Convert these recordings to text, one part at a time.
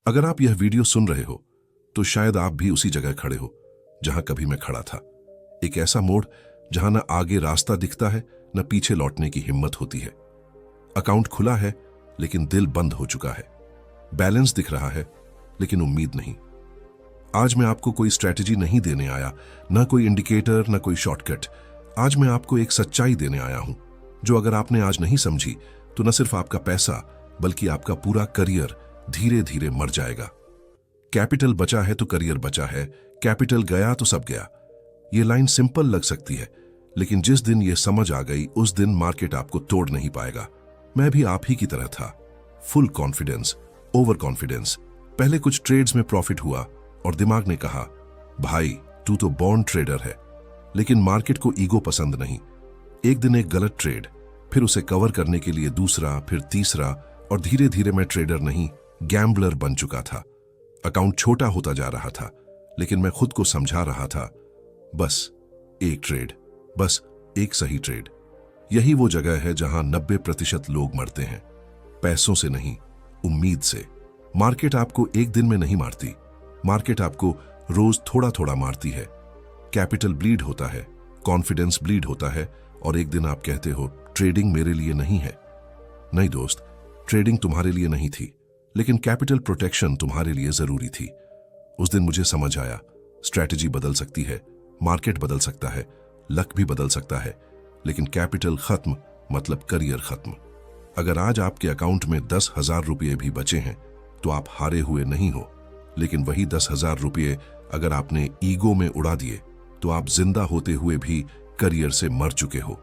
अगर आप यह वीडियो सुन रहे हो तो शायद आप भी उसी जगह खड़े हो जहां कभी मैं खड़ा था। एक ऐसा मोड़ जहां न आगे रास्ता दिखता है न पीछे लौटने की हिम्मत होती है। अकाउंट खुला है लेकिन दिल बंद हो चुका है। बैलेंस दिख रहा है लेकिन उम्मीद नहीं। आज मैं आपको कोई स्ट्रैटेजी नहीं देने आया, ना कोई इंडिकेटर, ना कोई शॉर्टकट। आज मैं आपको एक सच्चाई देने आया हूं जो अगर आपने आज नहीं समझी तो न सिर्फ आपका पैसा बल्कि आपका पूरा करियर धीरे धीरे मर जाएगा। कैपिटल बचा है तो करियर बचा है, कैपिटल गया तो सब गया। ये लाइन सिंपल लग सकती है लेकिन जिस दिन ये समझ आ गई उस दिन मार्केट आपको तोड़ नहीं पाएगा। मैं भी आप ही की तरह था। Full confidence, over confidence. पहले कुछ ट्रेड्स में प्रॉफिट हुआ और दिमाग ने कहा, भाई तू तो बॉन्ड ट्रेडर है। लेकिन मार्केट को ईगो पसंद नहीं। एक दिन एक गलत ट्रेड, फिर उसे कवर करने के लिए दूसरा, फिर तीसरा, और धीरे धीरे मैं ट्रेडर नहीं गैम्बलर बन चुका था। अकाउंट छोटा होता जा रहा था लेकिन मैं खुद को समझा रहा था, बस एक ट्रेड, बस एक सही ट्रेड। यही वो जगह है जहां 90% लोग मरते हैं। पैसों से नहीं, उम्मीद से। मार्केट आपको एक दिन में नहीं मारती, मार्केट आपको रोज थोड़ा थोड़ा मारती है। कैपिटल ब्लीड होता है, कॉन्फिडेंस ब्लीड होता है, और एक दिन आप कहते हो ट्रेडिंग मेरे लिए नहीं है। नहीं दोस्त, ट्रेडिंग तुम्हारे लिए नहीं थी, लेकिन कैपिटल प्रोटेक्शन तुम्हारे लिए जरूरी थी। उस दिन मुझे समझ आया, स्ट्रैटेजी बदल सकती है, मार्केट बदल सकता है, लक भी बदल सकता है, लेकिन कैपिटल खत्म मतलब करियर खत्म। अगर आज आपके अकाउंट में 10,000 रुपये भी बचे हैं तो आप हारे हुए नहीं हो, लेकिन वही 10,000 रुपये अगर आपने ईगो में उड़ा दिए तो आप जिंदा होते हुए भी करियर से मर चुके हो।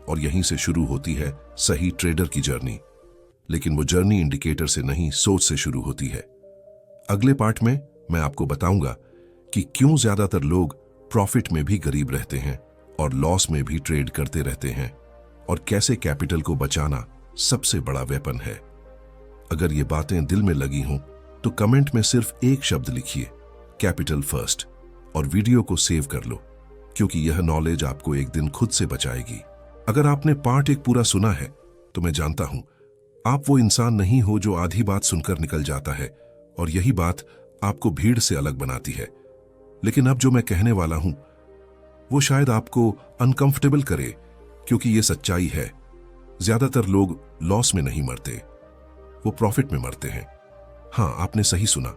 और यहीं से शुरू होती है सही ट्रेडर की जर्नी। लेकिन वो जर्नी इंडिकेटर से नहीं, सोच से शुरू होती है। अगले पार्ट में मैं आपको बताऊंगा कि क्यों ज्यादातर लोग प्रॉफिट में भी गरीब रहते हैं और लॉस में भी ट्रेड करते रहते हैं, और कैसे कैपिटल को बचाना सबसे बड़ा वेपन है। अगर ये बातें दिल में लगी हों तो कमेंट में सिर्फ एक शब्द लिखिए, कैपिटल फर्स्ट, और वीडियो को सेव कर लो, क्योंकि यह नॉलेज आपको एक दिन खुद से बचाएगी। अगर आपने पार्ट एक पूरा सुना है तो मैं जानता हूं आप वो इंसान नहीं हो जो आधी बात सुनकर निकल जाता है, और यही बात आपको भीड़ से अलग बनाती है। लेकिन अब जो मैं कहने वाला हूं वो शायद आपको अनकंफर्टेबल करे, क्योंकि ये सच्चाई है। ज्यादातर लोग लॉस में नहीं मरते, वो प्रॉफिट में मरते हैं। हाँ, आपने सही सुना।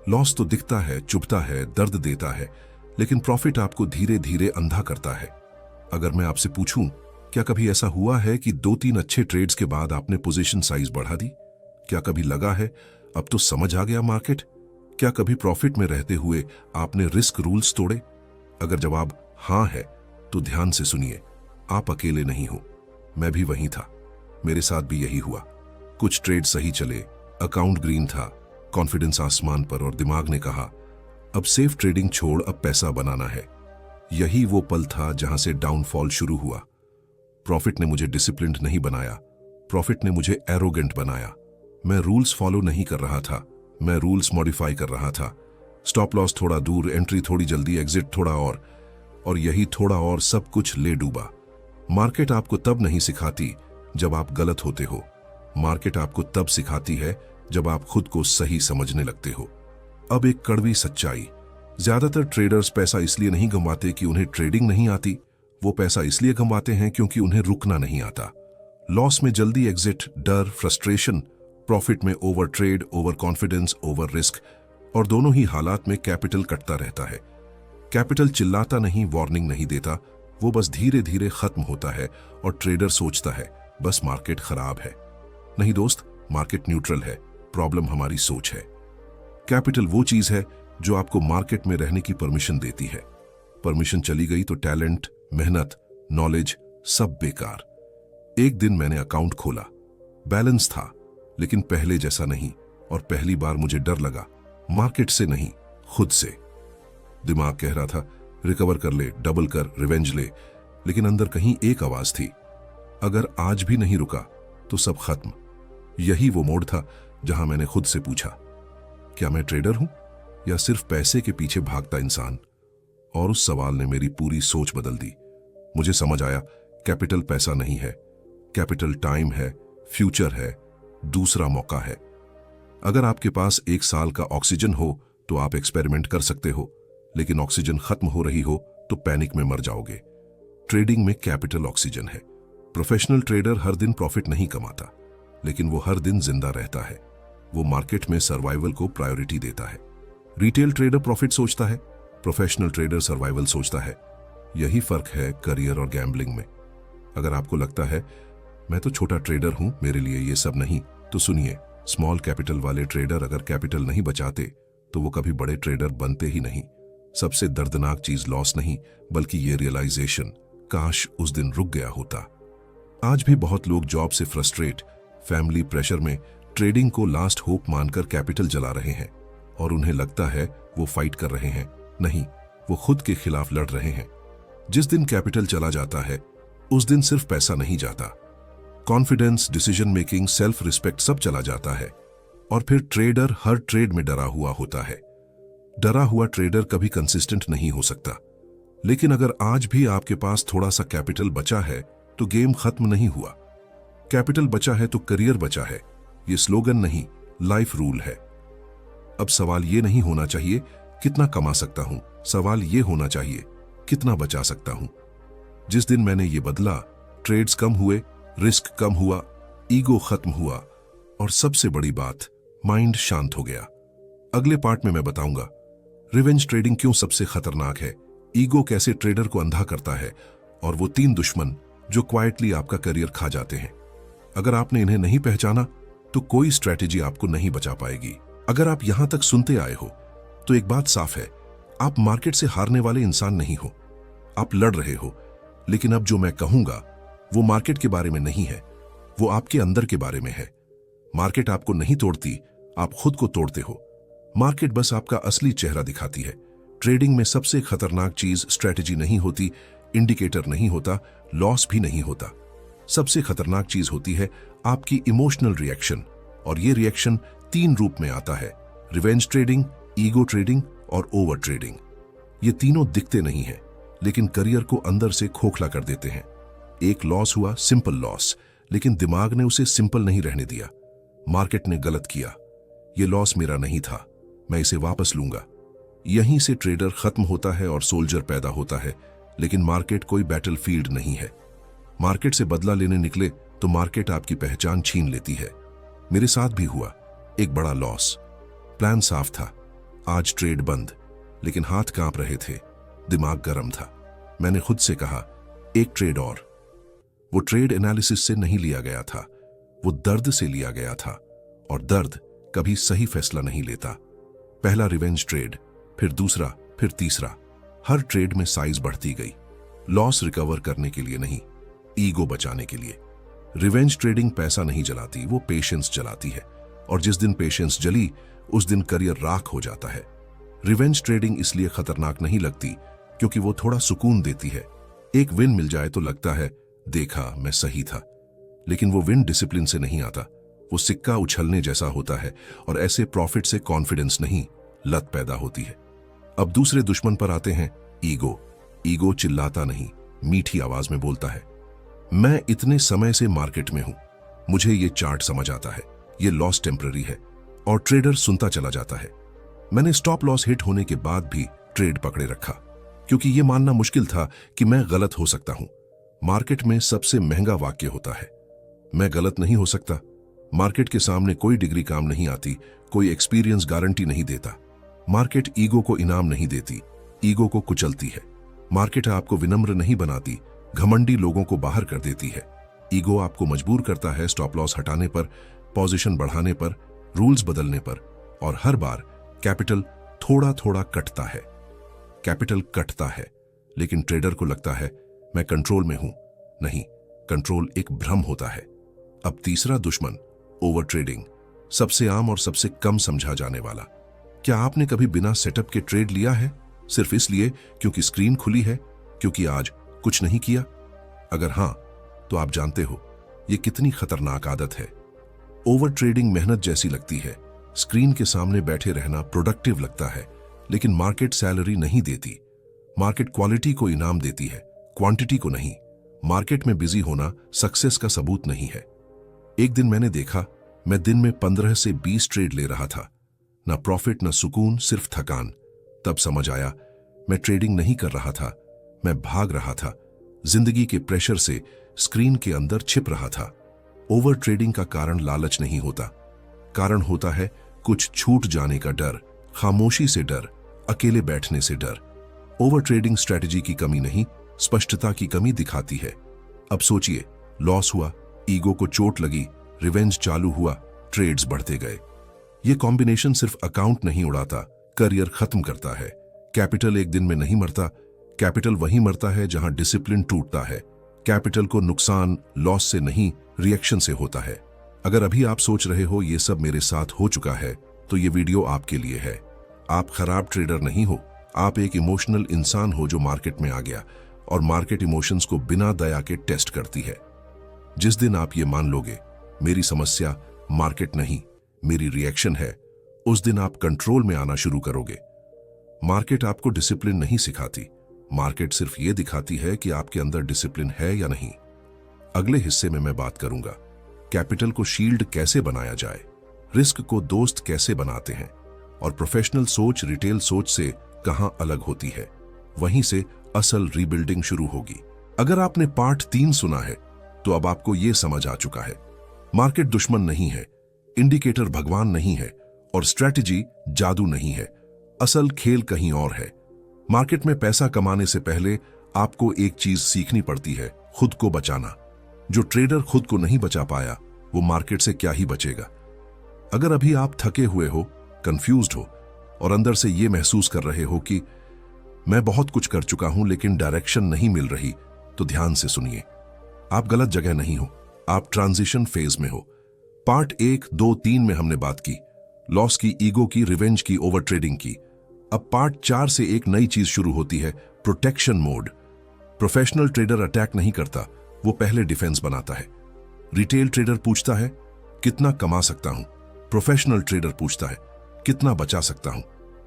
लॉस तो दिखता है, चुभता है, दर्द देता है, लेकिन प्रॉफिट आपको धीरे धीरे अंधा करता है। अगर मैं आपसे पूछूं, क्या कभी ऐसा हुआ है कि 2-3 अच्छे ट्रेड्स के बाद आपने पोजीशन साइज बढ़ा दी? क्या कभी लगा है अब तो समझ आ गया मार्केट? क्या कभी प्रॉफिट में रहते हुए आपने रिस्क रूल्स तोड़े? अगर जवाब हां है तो ध्यान से सुनिए, आप अकेले नहीं हो। मैं भी वहीं था, मेरे साथ भी यही हुआ। कुछ ट्रेड सही चले, अकाउंट ग्रीन था, कॉन्फिडेंस आसमान पर, और दिमाग ने कहा अब सेफ ट्रेडिंग छोड़, अब पैसा बनाना है। यही वो पल था जहां से डाउनफॉल शुरू हुआ। प्रॉफिट ने मुझे डिसिप्लिन्ड नहीं बनाया, प्रॉफिट ने मुझे एरोगेंट बनाया। मैं रूल्स फॉलो नहीं कर रहा था, मैं रूल्स मॉडिफाई कर रहा था। स्टॉप लॉस थोड़ा दूर, एंट्री थोड़ी जल्दी, एग्जिट थोड़ा और यही थोड़ा और सब कुछ ले डूबा। मार्केट आपको तब नहीं सिखाती जब आप गलत होते हो, मार्केट आपको तब सिखाती है जब आप खुद को सही समझने लगते हो। अब एक कड़वी सच्चाई, ज्यादातर ट्रेडर्स पैसा इसलिए नहीं गंवाते कि उन्हें ट्रेडिंग नहीं आती, वो पैसा इसलिए गंवाते हैं क्योंकि उन्हें रुकना नहीं आता। लॉस में जल्दी एग्जिट, डर, फ्रस्ट्रेशन, प्रॉफिट में over trade, over confidence, over risk, और दोनों ही हालात में कैपिटल कटता रहता है। कैपिटल चिल्लाता नहीं, वार्निंग नहीं देता, वो बस धीरे धीरे खत्म होता है, और ट्रेडर सोचता है बस मार्केट खराब है। नहीं दोस्त, मार्केट न्यूट्रल है, प्रॉब्लम हमारी सोच है। कैपिटल वो चीज है जो आपको मार्केट में रहने की परमिशन देती है। परमिशन चली गई तो टैलेंट, मेहनत, नॉलेज सब बेकार। एक दिन मैंने अकाउंट खोला, बैलेंस था लेकिन पहले जैसा नहीं, और पहली बार मुझे डर लगा, मार्केट से नहीं, खुद से। दिमाग कह रहा था रिकवर कर ले, डबल कर, रिवेंज ले, लेकिन अंदर कहीं एक आवाज थी, अगर आज भी नहीं रुका तो सब खत्म। यही वो मोड़ था जहां मैंने खुद से पूछा, क्या मैं ट्रेडर हूं या सिर्फ पैसे के पीछे भागता इंसान? और उस सवाल ने मेरी पूरी सोच बदल दी। मुझे समझ आया, कैपिटल पैसा नहीं है, कैपिटल टाइम है, फ्यूचर है, दूसरा मौका है। अगर आपके पास 1 साल का ऑक्सीजन हो तो आप एक्सपेरिमेंट कर सकते हो, लेकिन ऑक्सीजन खत्म हो रही हो तो पैनिक में मर जाओगे। ट्रेडिंग में कैपिटल ऑक्सीजन है। प्रोफेशनल ट्रेडर हर दिन प्रॉफिट नहीं कमाता, लेकिन वो हर दिन जिंदा रहता है। वो मार्केट में सर्वाइवल को प्रायोरिटी देता है। रिटेल ट्रेडर प्रॉफिट सोचता है, प्रोफेशनल ट्रेडर सर्वाइवल सोचता है। यही फर्क है करियर और गैम्बलिंग में। अगर आपको लगता है मैं तो छोटा ट्रेडर हूं, मेरे लिए ये सब नहीं, तो सुनिए, स्मॉल कैपिटल वाले ट्रेडर अगर कैपिटल नहीं बचाते तो वो कभी बड़े ट्रेडर बनते ही नहीं। सबसे दर्दनाक चीज लॉस नहीं, बल्कि ये रियलाइजेशन, काश उस दिन रुक गया होता। आज भी बहुत लोग जॉब से फ्रस्ट्रेट, फैमिली प्रेशर में ट्रेडिंग को लास्ट होप मानकर कैपिटल जला रहे हैं, और उन्हें लगता है वो फाइट कर रहे हैं। नहीं, वो खुद के खिलाफ लड़ रहे हैं। जिस दिन कैपिटल चला जाता है उस दिन सिर्फ पैसा नहीं जाता, confidence, decision making, self respect सब चला जाता है। और फिर ट्रेडर हर ट्रेड में डरा हुआ होता है। डरा हुआ ट्रेडर कभी कंसिस्टेंट नहीं हो सकता। लेकिन अगर आज भी आपके पास थोड़ा सा कैपिटल बचा है तो गेम खत्म नहीं हुआ। कैपिटल बचा है तो करियर बचा है। ये स्लोगन नहीं, लाइफ रूल है। अब सवाल ये नहीं होना चाहिए कितना कमा सकता हूं, सवाल ये होना चाहिए कितना बचा सकता हूं। जिस दिन मैंने ये बदला, ट्रेड्स कम हुए, रिस्क कम हुआ, ईगो खत्म हुआ, और सबसे बड़ी बात, माइंड शांत हो गया। अगले पार्ट में मैं बताऊंगा रिवेंज ट्रेडिंग क्यों सबसे खतरनाक है, ईगो कैसे ट्रेडर को अंधा करता है, और वो 3 दुश्मन जो क्वाइटली आपका करियर खा जाते हैं। अगर आपने इन्हें नहीं पहचाना तो कोई स्ट्रैटेजी आपको नहीं बचा पाएगी। अगर आप यहां तक सुनते आए हो तो एक बात साफ है, आप मार्केट से हारने वाले इंसान नहीं हो। आप लड़ रहे हो, लेकिन अब जो मैं कहूंगा वो मार्केट के बारे में नहीं है, वो आपके अंदर के बारे में है। मार्केट आपको नहीं तोड़ती, आप खुद को तोड़ते हो। मार्केट बस आपका असली चेहरा दिखाती है। ट्रेडिंग में सबसे खतरनाक चीज स्ट्रैटेजी नहीं होती, इंडिकेटर नहीं होता, लॉस भी नहीं होता। सबसे खतरनाक चीज होती है आपकी इमोशनल रिएक्शन, और ये रिएक्शन 3 रूप में आता है: रिवेंज ट्रेडिंग, ईगो ट्रेडिंग और ओवर ट्रेडिंग। ये तीनों दिखते नहीं हैं, लेकिन करियर को अंदर से खोखला कर देते हैं। एक लॉस हुआ, सिंपल लॉस, लेकिन दिमाग ने उसे सिंपल नहीं रहने दिया। मार्केट ने गलत किया, ये लॉस मेरा नहीं था, मैं इसे वापस लूंगा। यहीं से ट्रेडर खत्म होता है और सोल्जर पैदा होता है। लेकिन मार्केट कोई बैटलफील्ड नहीं है। मार्केट से बदला लेने निकले तो मार्केट आपकी पहचान छीन लेती है। मेरे साथ भी हुआ, एक बड़ा लॉस। प्लान साफ था, आज ट्रेड बंद, लेकिन हाथ कांप रहे थे, दिमाग गर्म था। मैंने खुद से कहा, एक ट्रेड और। वो ट्रेड एनालिसिस से नहीं लिया गया था, वो दर्द से लिया गया था, और दर्द कभी सही फैसला नहीं लेता। पहला रिवेंज ट्रेड, फिर दूसरा, फिर तीसरा। हर ट्रेड में साइज बढ़ती गई, लॉस रिकवर करने के लिए नहीं, ईगो बचाने के लिए। रिवेंज ट्रेडिंग पैसा नहीं जलाती, वो पेशेंस जलाती है, और जिस दिन पेशेंस जली उस दिन करियर राख हो जाता है। रिवेंज ट्रेडिंग इसलिए खतरनाक नहीं लगती क्योंकि वो थोड़ा सुकून देती है। एक विन मिल जाए तो लगता है देखा, मैं सही था। लेकिन वो विन डिसिप्लिन से नहीं आता, वो सिक्का उछलने जैसा होता है, और ऐसे प्रॉफिट से कॉन्फिडेंस नहीं, लत पैदा होती है। अब दूसरे दुश्मन पर आते हैं, ईगो। ईगो चिल्लाता नहीं, मीठी आवाज में बोलता है, मैं इतने समय से मार्केट में हूं, मुझे ये चार्ट समझ आता है, ये लॉस टेम्पररी है। और ट्रेडर सुनता चला जाता है। मैंने स्टॉप लॉस हिट होने के बाद भी ट्रेड पकड़े रखा, क्योंकि यह मानना मुश्किल था कि मैं गलत हो सकता हूं। मार्केट में सबसे महंगा वाक्य होता है, मैं गलत नहीं हो सकता। मार्केट के सामने कोई डिग्री काम नहीं आती, कोई एक्सपीरियंस गारंटी नहीं देता। मार्केट ईगो को इनाम नहीं देती, ईगो को कुचलती है। मार्केट आपको विनम्र नहीं बनाती, घमंडी लोगों को बाहर कर देती है। ईगो आपको मजबूर करता है स्टॉप लॉस हटाने पर, पोजीशन बढ़ाने पर, रूल्स बदलने पर, और हर बार कैपिटल थोड़ा थोड़ा कटता है। कैपिटल कटता है, लेकिन ट्रेडर को लगता है मैं कंट्रोल में हूं। नहीं, कंट्रोल एक भ्रम होता है। अब तीसरा दुश्मन, ओवर ट्रेडिंग, सबसे आम और सबसे कम समझा जाने वाला। क्या आपने कभी बिना सेटअप के ट्रेड लिया है, सिर्फ इसलिए क्योंकि स्क्रीन खुली है, क्योंकि आज कुछ नहीं किया? अगर हां, तो आप जानते हो यह कितनी खतरनाक आदत है। ओवर ट्रेडिंग मेहनत जैसी लगती है, स्क्रीन के सामने बैठे रहना प्रोडक्टिव लगता है, लेकिन मार्केट सैलरी नहीं देती। मार्केट क्वालिटी को इनाम देती है, क्वांटिटी को नहीं। मार्केट में बिजी होना सक्सेस का सबूत नहीं है। एक दिन मैंने देखा, मैं दिन में 15 से 20 ट्रेड ले रहा था, ना प्रॉफिट ना सुकून, सिर्फ थकान। तब समझ आया मैं ट्रेडिंग नहीं कर रहा था, मैं भाग रहा था, जिंदगी के प्रेशर से स्क्रीन के अंदर छिप रहा था। ओवर ट्रेडिंग का कारण लालच नहीं होता, कारण होता है कुछ छूट जाने का डर, खामोशी से डर, अकेले बैठने से डर। ओवर ट्रेडिंग स्ट्रैटेजी की कमी नहीं, स्पष्टता की कमी दिखाती है। अब सोचिए, लॉस हुआ, ईगो को चोट लगी, रिवेंज चालू हुआ, ट्रेड्स बढ़ते गए। ये कॉम्बिनेशन सिर्फ अकाउंट नहीं उड़ाता, करियर खत्म करता है। कैपिटल एक दिन में नहीं मरता, कैपिटल वहीं मरता है जहां डिसिप्लिन टूटता है। कैपिटल को नुकसान लॉस से नहीं, रिएक्शन से होता है। अगर अभी आप सोच रहे हो ये सब मेरे साथ हो चुका है, तो ये वीडियो आपके लिए है। आप खराब ट्रेडर नहीं हो, आप एक इमोशनल इंसान हो जो मार्केट में आ गया, और मार्केट इमोशंस को बिना दया के टेस्ट करती है। जिस दिन आप ये मान लोगे मेरी समस्या मार्केट नहीं, मेरी रिएक्शन है, उस दिन आप कंट्रोल में आना शुरू करोगे। मार्केट आपको डिसिप्लिन नहीं सिखाती, मार्केट सिर्फ ये दिखाती है कि आपके अंदर डिसिप्लिन है या नहीं। अगले हिस्से में मैं बात करूंगा कैपिटल को शील्ड कैसे बनाया जाए, रिस्क को दोस्त कैसे बनाते हैं, और प्रोफेशनल सोच रिटेल सोच से कहां अलग होती है। वहीं से असल रीबिल्डिंग शुरू होगी। अगर आपने पार्ट 3 सुना है तो अब आपको यह समझ आ चुका है, मार्केट दुश्मन नहीं है, इंडिकेटर भगवान नहीं है, और स्ट्रैटेजी जादू नहीं है। असल खेल कहीं और है। मार्केट में पैसा कमाने से पहले आपको एक चीज सीखनी पड़ती है, खुद को बचाना। जो ट्रेडर खुद को नहीं बचा पाया, वो मार्केट से क्या ही बचेगा। अगर अभी आप थके हुए हो, कंफ्यूज्ड हो, और अंदर से ये महसूस कर रहे हो कि मैं बहुत कुछ कर चुका हूं लेकिन डायरेक्शन नहीं मिल रही, तो ध्यान से सुनिए। आप गलत जगह नहीं हो, आप ट्रांजिशन फेज में हो। पार्ट 1, 2, 3 में हमने बात की लॉस की, ईगो की, रिवेंज की, ओवर ट्रेडिंग की। अब पार्ट 4 से एक नई चीज शुरू होती है, protection mode. Professional trader attack नहीं करता, वो पहले डिफेंस बनाता है। रिटेल ट्रेडर पूछता है कितना कमा सकता हूं, प्रोफेशनल ट्रेडर पूछता है कितना बचा सकता हूं।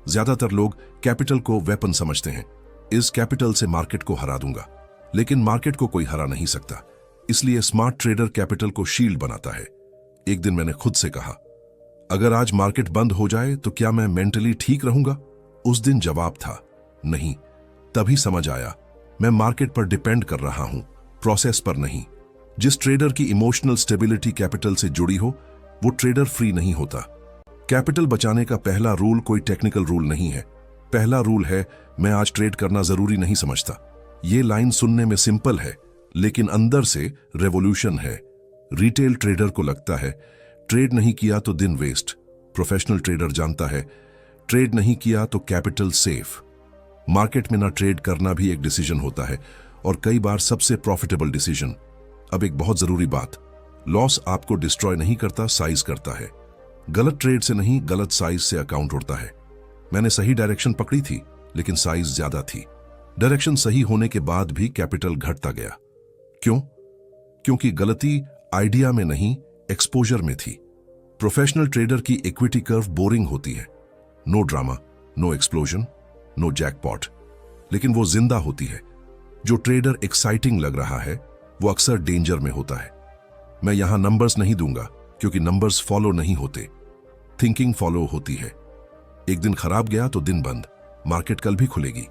ज्यादातर लोग कैपिटल को वेपन समझते हैं, इस कैपिटल से मार्केट को हरा दूंगा, लेकिन मार्केट को कोई हरा नहीं सकता। इसलिए स्मार्ट ट्रेडर कैपिटल को शील्ड बनाता है। एक दिन मैंने खुद से कहा, अगर आज मार्केट बंद हो जाए तो क्या मैं मेंटली ठीक रहूंगा? उस दिन जवाब था नहीं। तभी समझ आया मैं मार्केट पर डिपेंड कर रहा हूं, प्रोसेस पर नहीं। जिस ट्रेडर की इमोशनल स्टेबिलिटी कैपिटल से जुड़ी हो, वो ट्रेडर फ्री नहीं होता। कैपिटल बचाने का पहला रूल कोई टेक्निकल रूल नहीं है। पहला रूल है, मैं आज ट्रेड करना जरूरी नहीं समझता। ये लाइन सुनने में सिंपल है, लेकिन अंदर से रेवोल्यूशन है। रिटेल ट्रेडर को लगता है ट्रेड नहीं किया तो दिन वेस्ट। प्रोफेशनल ट्रेडर जानता है ट्रेड नहीं किया तो कैपिटल सेफ। मार्केट में ना ट्रेड करना भी एक डिसीजन होता है, और कई बार सबसे प्रॉफिटेबल डिसीजन। अब एक बहुत जरूरी बात, लॉस आपको डिस्ट्रॉय नहीं करता, साइज करता है। गलत ट्रेड से नहीं, गलत साइज से अकाउंट उड़ता है। मैंने सही डायरेक्शन पकड़ी थी, लेकिन साइज ज्यादा थी। डायरेक्शन सही होने के बाद भी कैपिटल घटता गया। क्यों? क्योंकि गलती आइडिया में नहीं, एक्सपोजर में थी। प्रोफेशनल ट्रेडर की इक्विटी कर्व बोरिंग होती है, no drama, no explosion, no jackpot, लेकिन वो जिंदा होती है। जो ट्रेडर एक्साइटिंग लग रहा है, वो अक्सर डेंजर में होता है। मैं यहां नंबर्स नहीं दूंगा, क्योंकि नंबर्स फॉलो नहीं होते, थिंकिंग फॉलो होती है। एक दिन खराब गया तो दिन बंद, मार्केट कल भी खुलेगी।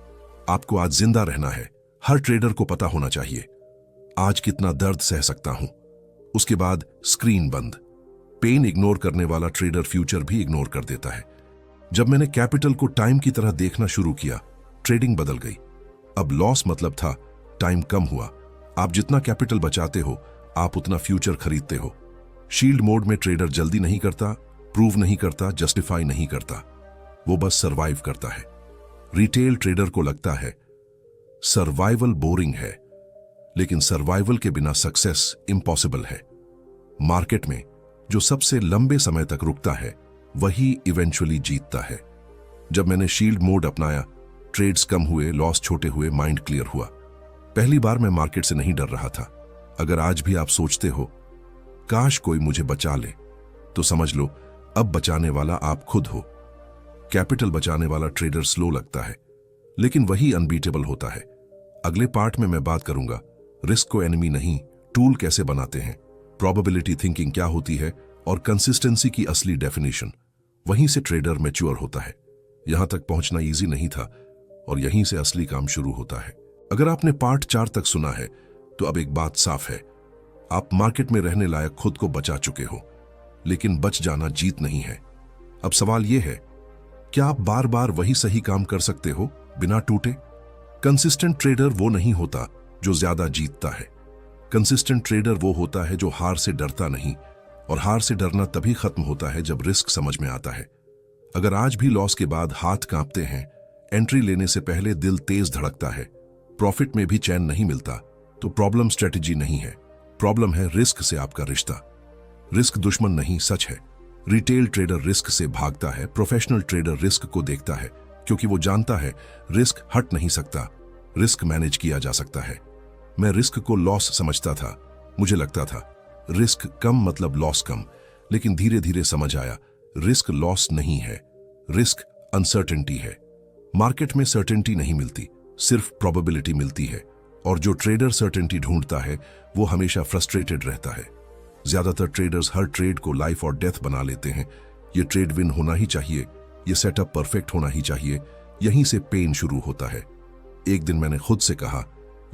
आपको आज जिंदा रहना है। हर ट्रेडर को पता होना चाहिए आज कितना दर्द सह सकता हूं, उसके बाद स्क्रीन बंद। पेन इग्नोर करने वाला ट्रेडर फ्यूचर भी इग्नोर कर देता है। जब मैंने कैपिटल को टाइम की तरह देखना शुरू किया, ट्रेडिंग बदल गई। अब लॉस मतलब था टाइम कम हुआ। आप जितना कैपिटल बचाते हो, आप उतना फ्यूचर खरीदते हो। शील्ड मोड में ट्रेडर जल्दी नहीं करता, प्रूव नहीं करता, जस्टिफाई नहीं करता, वो बस सर्वाइव करता है। रिटेल ट्रेडर को लगता है सर्वाइवल बोरिंग है, लेकिन सर्वाइवल के बिना सक्सेस इम्पॉसिबल है। मार्केट में जो सबसे लंबे समय तक रुकता है, वही इवेंचुअली जीतता है। जब मैंने शील्ड मोड अपनाया, ट्रेड्स कम हुए, लॉस छोटे हुए, माइंड क्लियर हुआ। पहली बार मैं मार्केट से नहीं डर रहा था। अगर आज भी आप सोचते हो काश कोई मुझे बचा ले, तो समझ लो अब बचाने वाला आप खुद हो। कैपिटल बचाने वाला ट्रेडर स्लो लगता है, लेकिन वही अनबीटेबल होता है। अगले पार्ट में मैं बात करूंगा रिस्क को एनिमी नहीं, टूल कैसे बनाते हैं, प्रोबेबिलिटी थिंकिंग क्या होती है, और कंसिस्टेंसी की असली डेफिनेशन। वहीं से ट्रेडर मैच्योर होता है। यहां तक पहुंचना इजी नहीं था और यहीं से असली काम शुरू होता है। अगर आपने पार्ट 4 तक सुना है तो अब एक बात साफ है, आप मार्केट में रहने लायक खुद को बचा चुके हो, लेकिन बच जाना जीत नहीं है। अब सवाल यह है, क्या आप बार बार वही सही काम कर सकते हो बिना टूटे? कंसिस्टेंट ट्रेडर वो नहीं होता जो ज्यादा जीतता है। कंसिस्टेंट ट्रेडर वो होता है जो हार से डरता नहीं, और हार से डरना तभी खत्म होता है जब रिस्क समझ में आता है। अगर आज भी लॉस के बाद हाथ कांपते हैं, एंट्री लेने से पहले दिल तेज धड़कता है, प्रॉफिट में भी चैन नहीं मिलता, तो प्रॉब्लम स्ट्रेटेजी नहीं है, प्रॉब्लम है रिस्क से आपका रिश्ता। रिस्क दुश्मन नहीं, सच है। रिटेल ट्रेडर रिस्क से भागता है, प्रोफेशनल ट्रेडर रिस्क को देखता है, क्योंकि वो जानता है रिस्क हट नहीं सकता, रिस्क मैनेज किया जा सकता है। मैं रिस्क को लॉस समझता था। मुझे लगता था रिस्क कम मतलब लॉस कम, लेकिन धीरे धीरे समझ आया रिस्क लॉस नहीं है, रिस्क अनसर्टेनिटी है। मार्केट में सर्टेनिटी नहीं मिलती, सिर्फ प्रोबेबिलिटी मिलती है, और जो ट्रेडर सर्टेनिटी ढूंढता है वो हमेशा फ्रस्ट्रेटेड रहता है। ज्यादातर ट्रेडर्स हर ट्रेड को लाइफ और डेथ बना लेते हैं। ये ट्रेड विन होना ही चाहिए, ये सेटअप परफेक्ट होना ही चाहिए। यहीं से पेन शुरू होता है। एक दिन मैंने खुद से कहा,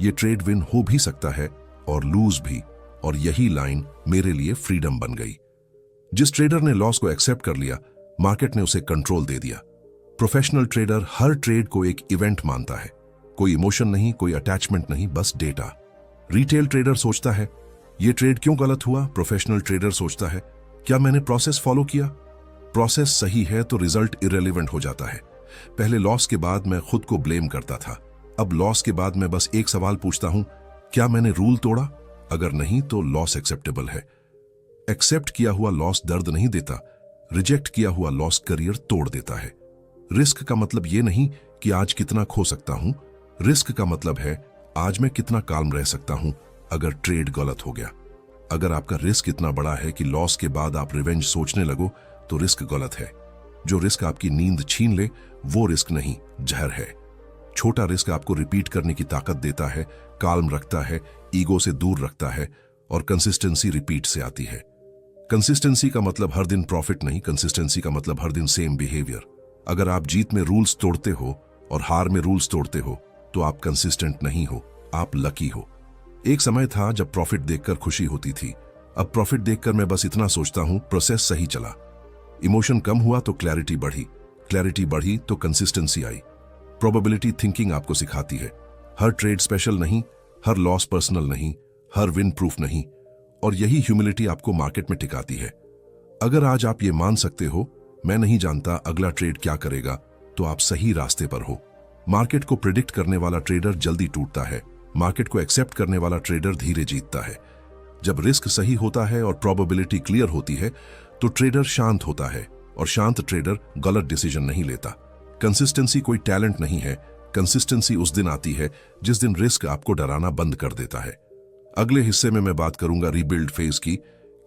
ये ट्रेड विन हो भी सकता है और लूज भी, और यही लाइन मेरे लिए फ्रीडम बन गई। जिस ट्रेडर ने लॉस को एक्सेप्ट कर लिया, मार्केट ने उसे कंट्रोल दे दिया। प्रोफेशनल ट्रेडर हर ट्रेड को एक इवेंट मानता है, कोई इमोशन नहीं, कोई अटैचमेंट नहीं, बस डेटा। रिटेल ट्रेडर सोचता है ये ट्रेड क्यों गलत हुआ, प्रोफेशनल ट्रेडर सोचता है क्या मैंने प्रोसेस फॉलो किया। प्रोसेस सही है तो रिजल्ट इरेलीवेंट हो जाता है। पहले लॉस के बाद मैं खुद को ब्लेम करता था, अब लॉस के बाद मैं बस एक सवाल पूछता हूं, क्या मैंने रूल तोड़ा? अगर नहीं तो लॉस एक्सेप्टेबल है। एक्सेप्ट किया हुआ लॉस दर्द नहीं देता, रिजेक्ट किया हुआ लॉस करियर तोड़ देता है। रिस्क का मतलब यह नहीं कि आज कितना खो सकता हूं, रिस्क का मतलब है आज मैं कितना काल्म रह सकता हूं अगर ट्रेड गलत हो गया। अगर आपका रिस्क इतना बड़ा है कि लॉस के बाद आप रिवेंज सोचने लगो, तो रिस्क गलत है। जो रिस्क आपकी नींद छीन ले वो रिस्क नहीं, जहर है। छोटा रिस्क आपको रिपीट करने की ताकत देता है, काल्म रखता है, ईगो से दूर रखता है, और कंसिस्टेंसी रिपीट से आती है। कंसिस्टेंसी का मतलब हर दिन प्रॉफिट नहीं, कंसिस्टेंसी का मतलब हर दिन सेम बिहेवियर। अगर आप जीत में रूल्स तोड़ते हो और हार में रूल्स तोड़ते हो तो आप कंसिस्टेंट नहीं हो, आप लकी हो। एक समय था जब प्रॉफिट देखकर खुशी होती थी, अब प्रॉफिट देखकर मैं बस इतना सोचता हूं प्रोसेस सही चला। इमोशन कम हुआ तो क्लैरिटी बढ़ी, क्लैरिटी बढ़ी तो कंसिस्टेंसी आई। प्रोबेबिलिटी थिंकिंग आपको सिखाती है हर ट्रेड स्पेशल नहीं, हर लॉस पर्सनल नहीं, हर विन प्रूफ नहीं, और यही ह्यूमिलिटी आपको मार्केट में टिकाती है। अगर आज आप ये मान सकते हो मैं नहीं जानता अगला ट्रेड क्या करेगा, तो आप सही रास्ते पर हो। मार्केट को प्रिडिक्ट करने वाला ट्रेडर जल्दी टूटता है, मार्केट को एक्सेप्ट करने वाला ट्रेडर धीरे जीतता है। जब रिस्क सही होता है और प्रोबेबिलिटी क्लियर होती है तो ट्रेडर शांत होता है, और शांत ट्रेडर गलत डिसीजन नहीं लेता। कंसिस्टेंसी कोई टैलेंट नहीं है, कंसिस्टेंसी उस दिन आती है जिस दिन रिस्क आपको डराना बंद कर देता है। अगले हिस्से में मैं बात करूंगा रीबिल्ड फेज की,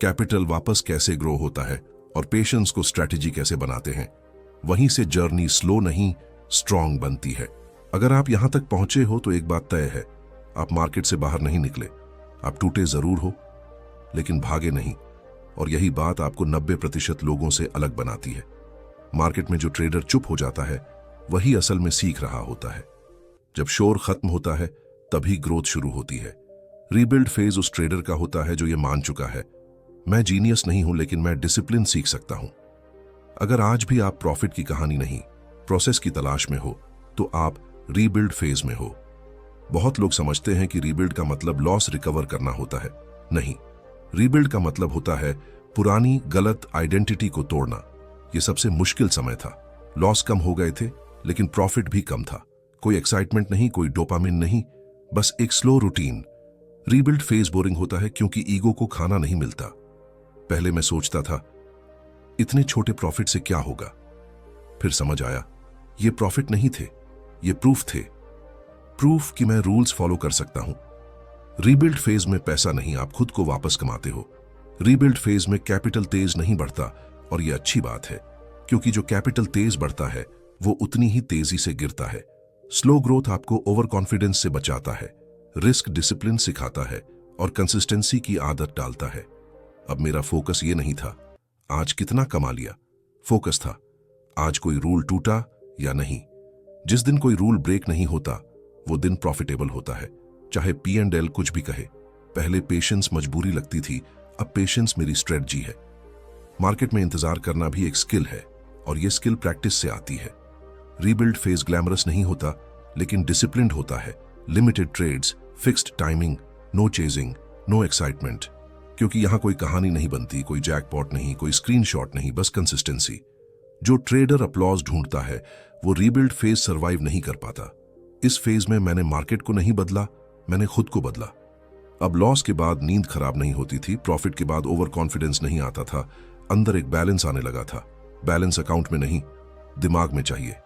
कैपिटल वापस कैसे ग्रो होता है और पेशेंस को स्ट्रैटेजी कैसे बनाते हैं। वहीं से जर्नी स्लो नहीं स्ट्रांग बनती है। अगर आप यहां तक पहुंचे हो तो एक बात तय है, आप मार्केट से बाहर नहीं निकले। आप टूटे जरूर हो लेकिन भागे नहीं, और यही बात आपको 90% लोगों से अलग बनाती है। मार्केट में जो ट्रेडर चुप हो जाता है वही असल में सीख रहा होता है। जब शोर खत्म होता है तभी ग्रोथ शुरू होती है। रीबिल्ड फेज उस ट्रेडर का होता है जो ये मान चुका है, मैं जीनियस नहीं हूं लेकिन मैं डिसिप्लिन सीख सकता हूं। अगर आज भी आप प्रॉफिट की कहानी नहीं, प्रोसेस की तलाश में हो, तो आप रीबिल्ड फेज में हो। बहुत लोग समझते हैं कि रीबिल्ड का मतलब लॉस रिकवर करना होता है। नहीं, रीबिल्ड का मतलब होता है पुरानी गलत आइडेंटिटी को तोड़ना। यह सबसे मुश्किल समय था। लॉस कम हो गए थे लेकिन प्रॉफिट भी कम था। कोई एक्साइटमेंट नहीं, कोई डोपामिन नहीं, बस एक slow routine. Rebuild phase boring होता है क्योंकि ईगो को खाना नहीं मिलता। पहले मैं सोचता था इतने छोटे प्रॉफिट से क्या होगा, फिर समझ आया ये प्रॉफिट नहीं थे, ये प्रूफ थे। प्रूफ कि मैं रूल्स फॉलो कर सकता हूं। रीबिल्ड फेज में पैसा नहीं, आप खुद को वापस कमाते हो। रीबिल्ड फेज में कैपिटल तेज नहीं बढ़ता, और यह अच्छी बात है क्योंकि जो कैपिटल तेज बढ़ता है वो उतनी ही तेजी से गिरता है। स्लो ग्रोथ आपको ओवर कॉन्फिडेंस से बचाता है, रिस्क डिसिप्लिन सिखाता है, और कंसिस्टेंसी की आदत डालता है। अब मेरा फोकस ये नहीं था आज कितना कमा लिया, फोकस था आज कोई रूल टूटा या नहीं। जिस दिन कोई रूल ब्रेक नहीं होता वो दिन प्रॉफिटेबल होता है, चाहे P&L कुछ भी कहे। पहले पेशेंस मजबूरी लगती थी, अब पेशेंस मेरी स्ट्रेटजी है। मार्केट में इंतजार करना भी एक स्किल है और ये स्किल प्रैक्टिस से आती है। रीबिल्ड फेज ग्लैमरस नहीं होता, लेकिन डिसिप्लिन्ड होता है। Limited trades, fixed timing, no chasing, no excitement, क्योंकि यहां कोई कहानी नहीं बनती, कोई जैकपॉट नहीं, कोई स्क्रीनशॉट नहीं, बस कंसिस्टेंसी। जो ट्रेडर अपलॉज ढूंढता है वो रीबिल्ड फेज सरवाइव नहीं कर पाता। इस फेज में मैंने मार्केट को नहीं बदला, मैंने खुद को बदला। अब लॉस के बाद नींद खराब नहीं होती थी, प्रॉफिट के बाद ओवर कॉन्फिडेंस नहीं आता था, अंदर एक बैलेंस आने लगा था। बैलेंस अकाउंट में नहीं, दिमाग में चाहिए।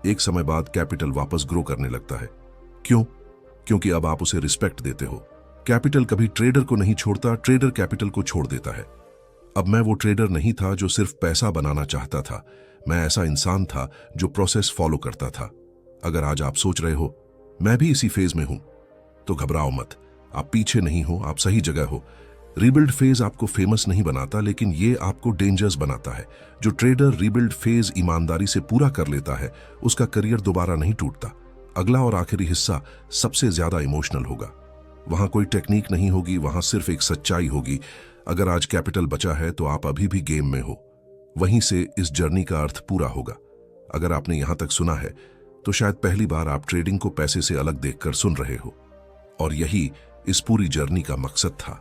एक समय बाद कैपिटल वापस ग्रो करने लगता है। क्यों? क्योंकि अब आप उसे रिस्पेक्ट देते हो। कैपिटल कभी ट्रेडर को नहीं छोड़ता, ट्रेडर कैपिटल को छोड़ देता है। अब मैं वो ट्रेडर नहीं था जो सिर्फ पैसा बनाना चाहता था, मैं ऐसा इंसान था जो प्रोसेस फॉलो करता था। अगर आज आप सोच रहे हो मैं भी इसी फेज में हूं, तो घबराओ मत, आप पीछे नहीं हो, आप सही जगह हो। रीबिल्ड फेज आपको फेमस नहीं बनाता, लेकिन ये आपको डेंजर्स बनाता है। जो ट्रेडर रीबिल्ड फेज ईमानदारी से पूरा कर लेता है उसका करियर दोबारा नहीं टूटता। अगला और आखिरी हिस्सा सबसे ज्यादा इमोशनल होगा। वहां कोई टेक्निक नहीं होगी, वहां सिर्फ एक सच्चाई होगी। अगर आज कैपिटल बचा है तो आप अभी भी गेम में हो। वहीं से इस जर्नी का अर्थ पूरा होगा। अगर आपने यहां तक सुना है तो शायद पहली बार आप ट्रेडिंग को पैसे से अलग देखकर सुन रहे हो, और यही इस पूरी जर्नी का मकसद था।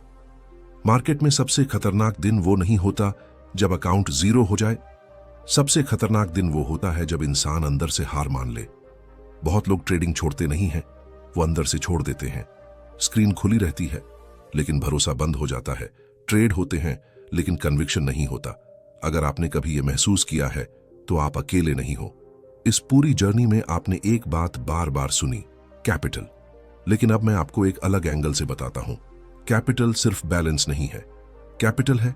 मार्केट में सबसे खतरनाक दिन वो नहीं होता जब अकाउंट जीरो हो जाए, सबसे खतरनाक दिन वो होता है जब इंसान अंदर से हार मान ले। बहुत लोग ट्रेडिंग छोड़ते नहीं हैं, वो अंदर से छोड़ देते हैं। स्क्रीन खुली रहती है लेकिन भरोसा बंद हो जाता है। ट्रेड होते हैं लेकिन कन्विक्शन नहीं होता। अगर आपने कभी ये महसूस किया है तो आप अकेले नहीं हो। इस पूरी जर्नी में आपने एक बात बार बार सुनी, कैपिटल। लेकिन अब मैं आपको एक अलग एंगल से बताता हूं। कैपिटल सिर्फ बैलेंस नहीं है, कैपिटल है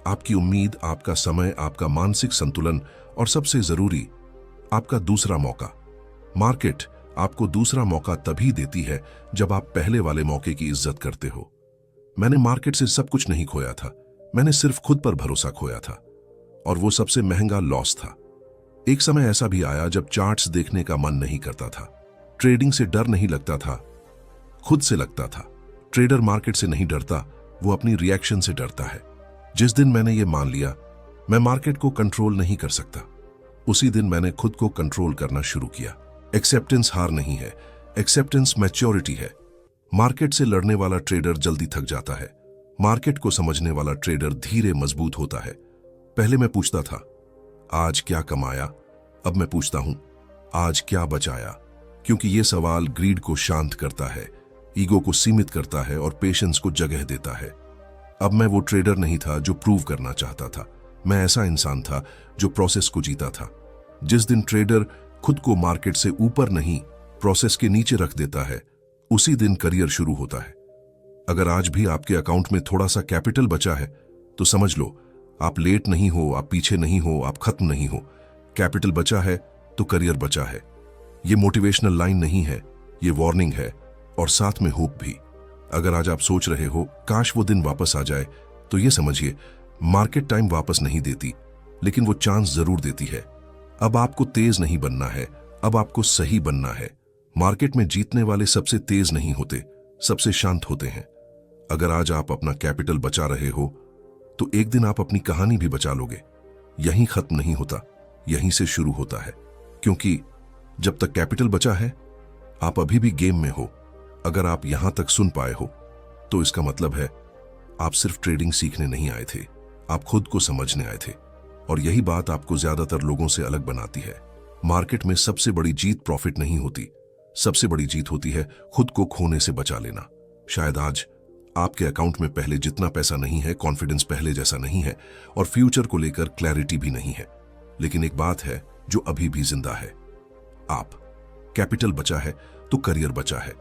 आपकी उम्मीद, आपका समय, आपका मानसिक संतुलन और सबसे जरूरी आपका दूसरा मौका। मार्केट आपको दूसरा मौका तभी देती है जब आप पहले वाले मौके की इज्जत करते हो। मैंने मार्केट से सब कुछ नहीं खोया था, मैंने सिर्फ खुद पर भरोसा खोया था, और वो सबसे महंगा लॉस था। एक समय ऐसा भी आया जब चार्ट्स देखने का मन नहीं करता था, ट्रेडिंग से डर नहीं लगता था, खुद से लगता था। ट्रेडर मार्केट से नहीं डरता, वो अपनी रिएक्शन से डरता है। जिस दिन मैंने ये मान लिया मैं मार्केट को कंट्रोल नहीं कर सकता, उसी दिन मैंने खुद को कंट्रोल करना शुरू किया। एक्सेप्टेंस हार नहीं है, एक्सेप्टेंस मैच्योरिटी है। मार्केट से लड़ने वाला ट्रेडर जल्दी थक जाता है, मार्केट को समझने वाला ट्रेडर धीरे मजबूत होता है। पहले मैं पूछता था आज क्या कमाया, अब मैं पूछता हूं आज क्या बचाया, क्योंकि ये सवाल ग्रीड को शांत करता है, ईगो को सीमित करता है और पेशेंस को जगह देता है। अब मैं वो ट्रेडर नहीं था जो प्रूव करना चाहता था, मैं ऐसा इंसान था जो प्रोसेस को जीता था। जिस दिन ट्रेडर खुद को मार्केट से ऊपर नहीं प्रोसेस के नीचे रख देता है, उसी दिन करियर शुरू होता है। अगर आज भी आपके अकाउंट में थोड़ा सा कैपिटल बचा है तो समझ लो आप लेट नहीं हो, आप पीछे नहीं हो, आप खत्म नहीं हो। कैपिटल बचा है तो करियर बचा है। ये मोटिवेशनल लाइन नहीं है, ये वार्निंग है, और साथ में होप भी। अगर आज आप सोच रहे हो काश वो दिन वापस आ जाए, तो ये समझिए मार्केट टाइम वापस नहीं देती, लेकिन वो चांस जरूर देती है। अब आपको तेज नहीं बनना है, अब आपको सही बनना है। मार्केट में जीतने वाले सबसे तेज नहीं होते, सबसे शांत होते हैं। अगर आज आप अपना कैपिटल बचा रहे हो तो एक दिन आप अपनी कहानी भी बचा लोगे। यहीं खत्म नहीं होता, यहीं से शुरू होता है। क्योंकि जब तक कैपिटल बचा है आप अभी भी गेम में हो। अगर आप यहां तक सुन पाए हो तो इसका मतलब है आप सिर्फ ट्रेडिंग सीखने नहीं आए थे, आप खुद को समझने आए थे। और यही बात आपको ज्यादातर लोगों से अलग बनाती है। मार्केट में सबसे बड़ी जीत प्रॉफिट नहीं होती, सबसे बड़ी जीत होती है खुद को खोने से बचा लेना। शायद आज आपके अकाउंट में पहले जितना पैसा नहीं है, कॉन्फिडेंस पहले जैसा नहीं है, और फ्यूचर को लेकर क्लैरिटी भी नहीं है, लेकिन एक बात है जो अभी भी जिंदा है। आप कैपिटल बचा है तो करियर बचा है।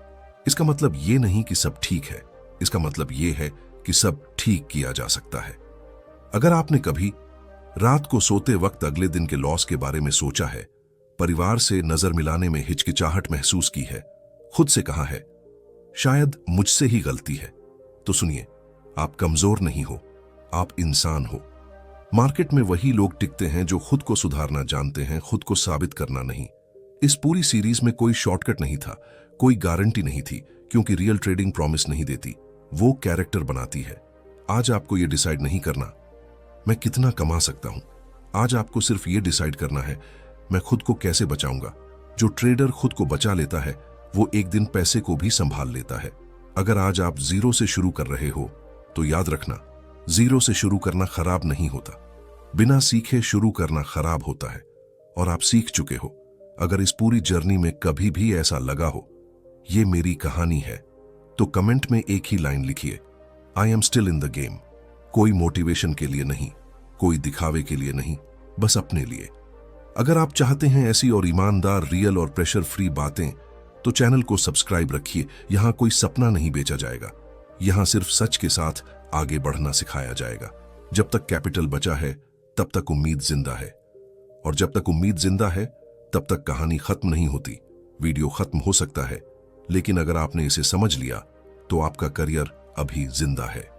इसका मतलब ये नहीं कि सब ठीक है, इसका मतलब ये है कि सब ठीक किया जा सकता है। अगर आपने कभी रात को सोते वक्त अगले दिन के लॉस के बारे में सोचा है, परिवार से नजर मिलाने में हिचकिचाहट महसूस की है, खुद से कहा है शायद मुझसे ही गलती है, तो सुनिए, आप कमजोर नहीं हो, आप इंसान हो। मार्केट में वही लोग टिकते हैं जो खुद को सुधारना जानते हैं, खुद को साबित करना नहीं। इस पूरी सीरीज में कोई शॉर्टकट नहीं था, कोई गारंटी नहीं थी, क्योंकि रियल ट्रेडिंग प्रॉमिस नहीं देती, वो कैरेक्टर बनाती है। आज आपको ये डिसाइड नहीं करना मैं कितना कमा सकता हूं। आज आपको सिर्फ ये डिसाइड करना है मैं खुद को कैसे बचाऊंगा। जो ट्रेडर खुद को बचा लेता है वो एक दिन पैसे को भी संभाल लेता है। अगर आज आप जीरो से शुरू कर रहे हो तो याद रखना, जीरो से शुरू करना खराब नहीं होता, बिना सीखे शुरू करना खराब होता है। और आप सीख चुके हो। अगर इस पूरी जर्नी में कभी भी ऐसा लगा हो ये मेरी कहानी है, तो कमेंट में एक ही लाइन लिखिए, I am still in the game. कोई मोटिवेशन के लिए नहीं, कोई दिखावे के लिए नहीं, बस अपने लिए। अगर आप चाहते हैं ऐसी और ईमानदार, रियल और प्रेशर फ्री बातें तो चैनल को सब्सक्राइब रखिए। यहां कोई सपना नहीं बेचा जाएगा, यहां सिर्फ सच के साथ आगे बढ़ना सिखाया जाएगा। जब तक कैपिटल बचा है तब तक उम्मीद जिंदा है, और जब तक उम्मीद जिंदा है तब तक कहानी खत्म नहीं होती। वीडियो खत्म हो सकता है, लेकिन अगर आपने इसे समझ लिया तो आपका करियर अभी जिंदा है।